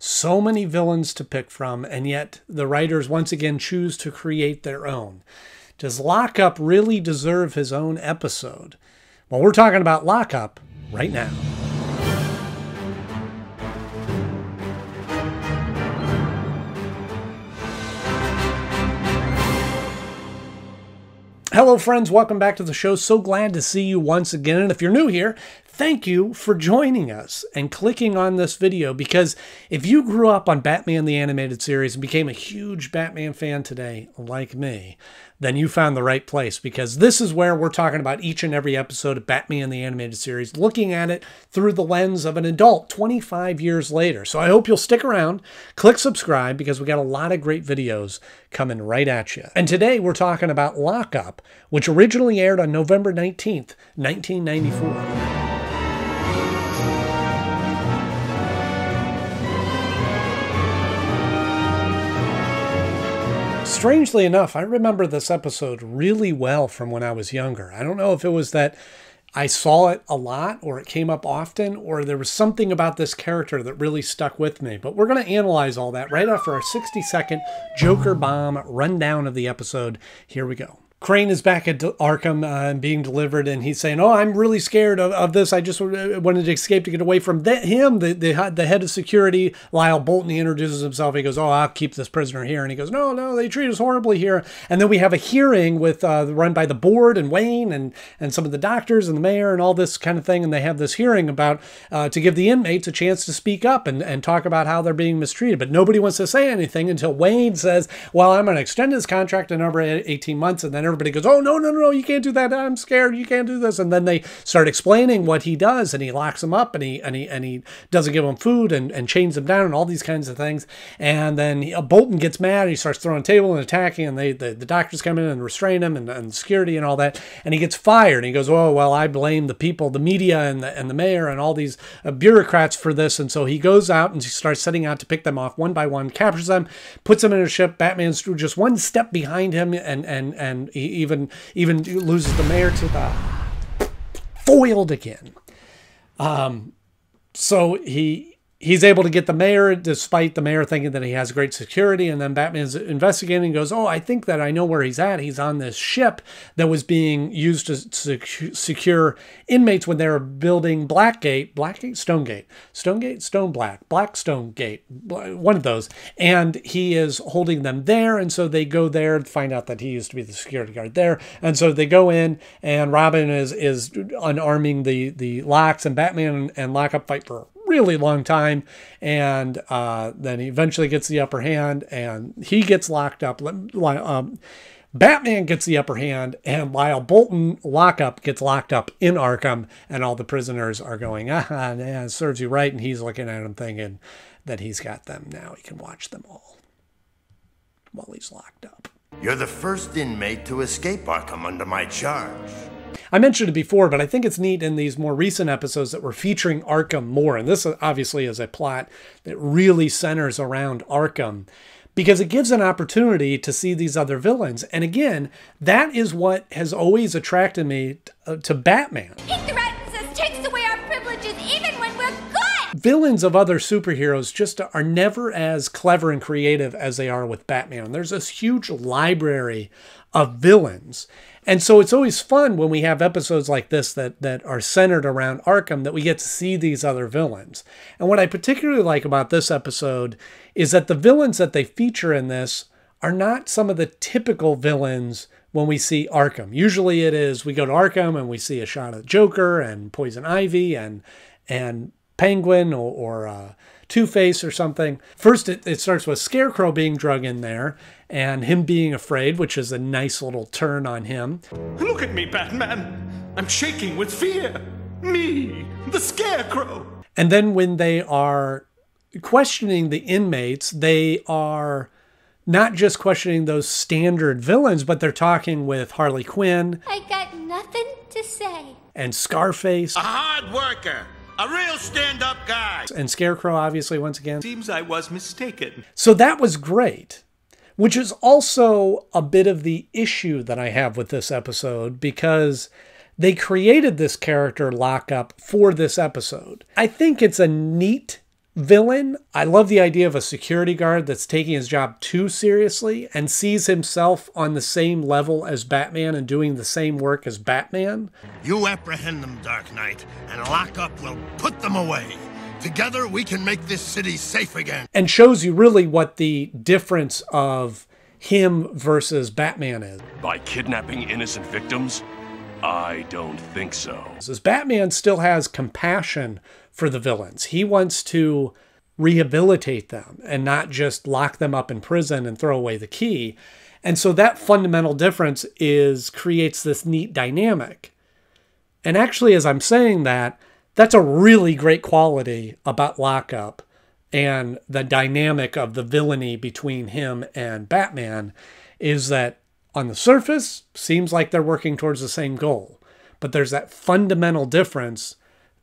So many villains to pick from, and yet the writers once again choose to create their own. Does Lockup really deserve his own episode? Well, we're talking about Lockup right now. Hello friends, welcome back to the show. So glad to see you once again. And if you're new here, thank you for joining us and clicking on this video, because if you grew up on Batman the Animated Series and became a huge Batman fan today, like me, then you found the right place, because this is where we're talking about each and every episode of Batman the Animated Series, looking at it through the lens of an adult 25 years later. So I hope you'll stick around, click subscribe, because we got a lot of great videos coming right at you. And today we're talking about Lockup, which originally aired on November 19th, 1994. Strangely enough, I remember this episode really well from when I was younger. I don't know if it was that I saw it a lot, or it came up often, or there was something about this character that really stuck with me. But we're going to analyze all that right after our 60-second Joker Bomb rundown of the episode. Here we go. Crane is back at Arkham being delivered, and he's saying, oh, I'm really scared of this. I just wanted to escape to get away from him, the head of security, Lyle Bolton. He introduces himself. He goes, oh, I'll keep this prisoner here. And he goes, no, they treat us horribly here. And then we have a hearing with run by the board and Wayne and some of the doctors and the mayor and all this kind of thing. And they have this hearing about to give the inmates a chance to speak up and talk about how they're being mistreated. But nobody wants to say anything until Wayne says, well, I'm going to extend his contract another 18 months. And then everybody goes, oh, no, you can't do that. I'm scared. You can't do this. And then they start explaining what he does, and he locks him up, and he doesn't give him food and chains him down and all these kinds of things. And then Bolton gets mad, and he starts throwing a table and attacking, and the doctors come in and restrain him and security and all that. And he gets fired. And he goes, oh, well, I blame the people, the media and the mayor and all these bureaucrats for this. And so he goes out and he starts setting out to pick them off one by one, captures them, puts them in a ship. Batman's just one step behind him, and he even loses the mayor to the foiled again. So he's able to get the mayor, despite the mayor thinking that he has great security. And then Batman's investigating and goes, oh, I think that I know where he's at. He's on this ship that was being used to secure inmates when they were building Blackstone Gate, one of those. And he is holding them there. And so they go there to find out that he used to be the security guard there. And so they go in, and Robin is unarming the locks, and Batman and Lockup fight for really long time, and then he eventually gets the upper hand, and he gets locked up. Batman gets the upper hand, and Lyle Bolton, Lockup, gets locked up in Arkham, and all the prisoners are going, yeah, serves you right, and he's looking at him thinking that he's got them now. He can watch them all while he's locked up. You're the first inmate to escape Arkham under my charge. I mentioned it before, but I think it's neat in these more recent episodes that we're featuring Arkham more. And this obviously is a plot that really centers around Arkham, because it gives an opportunity to see these other villains. And again, that is what has always attracted me to Batman. He threatens us, takes away our privileges, even when we're good! Villains of other superheroes just are never as clever and creative as they are with Batman. There's this huge library of villains. And so it's always fun when we have episodes like this that are centered around Arkham, that we get to see these other villains. And what I particularly like about this episode is that the villains that they feature in this are not some of the typical villains when we see Arkham. Usually it is, we go to Arkham and we see a shot of Joker and Poison Ivy and Penguin or Two-Face or something. First, it starts with Scarecrow being drug in there and him being afraid, which is a nice little turn on him. Look at me, Batman. I'm shaking with fear. Me, the Scarecrow. And then when they are questioning the inmates, they are not just questioning those standard villains, but they're talking with Harley Quinn. I got nothing to say. And Scarface. A hard worker. A real stand-up guy. And Scarecrow, obviously, once again. Seems I was mistaken. So that was great, which is also a bit of the issue that I have with this episode, because they created this character Lockup for this episode. I think it's a neat villain. I love the idea of a security guard that's taking his job too seriously and sees himself on the same level as Batman and doing the same work as Batman. You apprehend them, Dark Knight, and Lockup will put them away. Together, we can make this city safe again. And shows you really what the difference of him versus Batman is. By kidnapping innocent victims? I don't think so. As Batman still has compassion for the villains. He wants to rehabilitate them and not just lock them up in prison and throw away the key. And so that fundamental difference creates this neat dynamic. And actually, as I'm saying that, that's a really great quality about Lockup and the dynamic of the villainy between him and Batman is that on the surface, seems like they're working towards the same goal. But there's that fundamental difference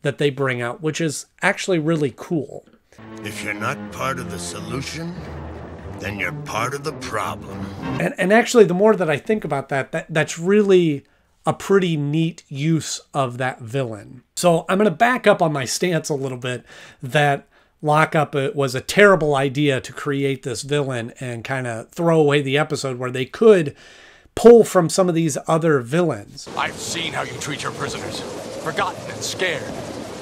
that they bring out, which is actually really cool. If you're not part of the solution, then you're part of the problem. And actually, the more that I think about that's really a pretty neat use of that villain. So I'm going to back up on my stance a little bit that Lockup was a terrible idea to create this villain and kind of throw away the episode where they could pull from some of these other villains. I've seen how you treat your prisoners. Forgotten and scared.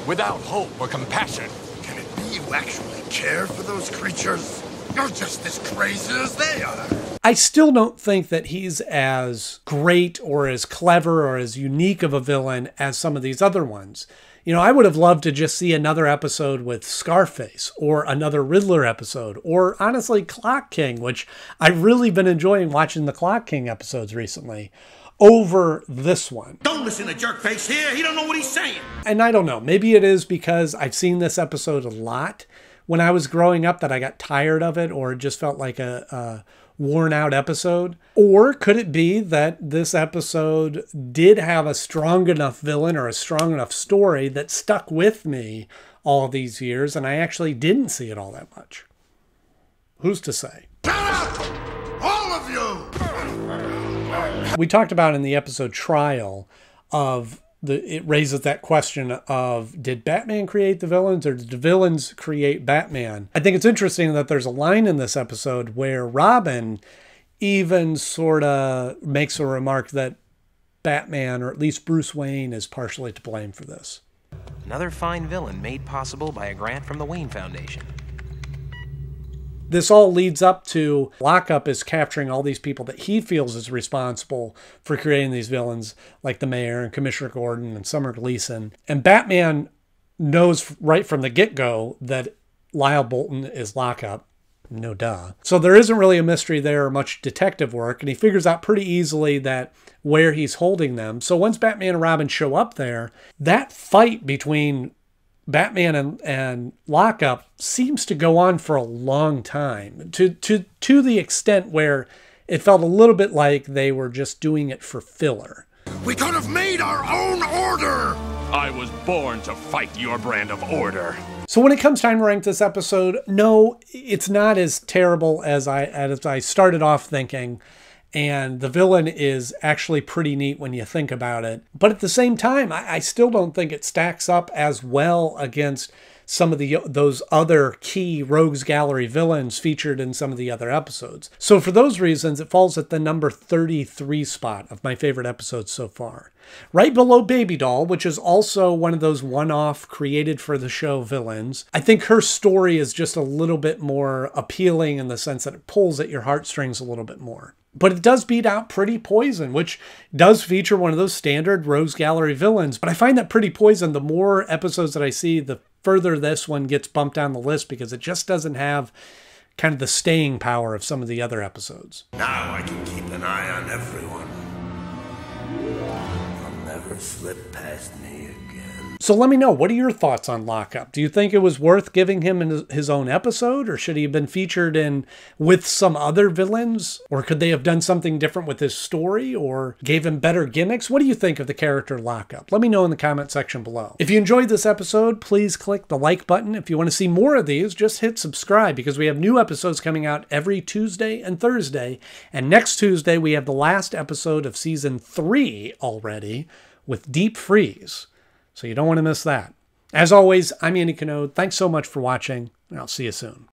Without hope or compassion. Can it be you actually care for those creatures? You're just as crazy as they are. I still don't think that he's as great or as clever or as unique of a villain as some of these other ones. You know, I would have loved to just see another episode with Scarface or another Riddler episode or honestly Clock King, which I've really been enjoying watching the Clock King episodes recently over this one. Don't listen to Jerkface here. He don't know what he's saying. And I don't know, maybe it is because I've seen this episode a lot when I was growing up that I got tired of it or it just felt like a worn out episode. Or could it be that this episode did have a strong enough villain or a strong enough story that stuck with me all these years and I actually didn't see it all that much? Who's to say? Shut up! All of you! We talked about in the episode Trial of it raises that question of, did Batman create the villains or did the villains create Batman? I think it's interesting that there's a line in this episode where Robin even sort of makes a remark that Batman, or at least Bruce Wayne, is partially to blame for this. Another fine villain made possible by a grant from the Wayne Foundation. This all leads up to Lockup is capturing all these people that he feels is responsible for creating these villains, like the mayor and Commissioner Gordon and Summer Gleason. And Batman knows right from the get-go that Lyle Bolton is Lockup. No duh. So there isn't really a mystery there or much detective work, and he figures out pretty easily that where he's holding them. So once Batman and Robin show up there, that fight between Batman and Lockup seems to go on for a long time, to the extent where it felt a little bit like they were just doing it for filler. We could have made our own order! I was born to fight your brand of order. So when it comes time to rank this episode, no, it's not as terrible as I started off thinking. And the villain is actually pretty neat when you think about it. But at the same time, I still don't think it stacks up as well against some of those other key Rogues Gallery villains featured in some of the other episodes. So for those reasons, it falls at the number 33 spot of my favorite episodes so far. Right below Baby Doll, which is also one of those one-off created for the show villains. I think her story is just a little bit more appealing in the sense that it pulls at your heartstrings a little bit more. But it does beat out Pretty Poison, which does feature one of those standard Rogues Gallery villains. But I find that Pretty Poison, the more episodes that I see, the further this one gets bumped down the list because it just doesn't have kind of the staying power of some of the other episodes. Now I can keep an eye on everyone. They'll never slip past me again. So let me know, what are your thoughts on Lockup? Do you think it was worth giving him his own episode, or should he have been featured in with some other villains? Or could they have done something different with his story, or gave him better gimmicks? What do you think of the character Lockup? Let me know in the comment section below. If you enjoyed this episode, please click the like button. If you want to see more of these, just hit subscribe, because we have new episodes coming out every Tuesday and Thursday. And next Tuesday, we have the last episode of season 3 already with Deep Freeze. So you don't want to miss that. As always, I'm Andy Knode. Thanks so much for watching. and I'll see you soon.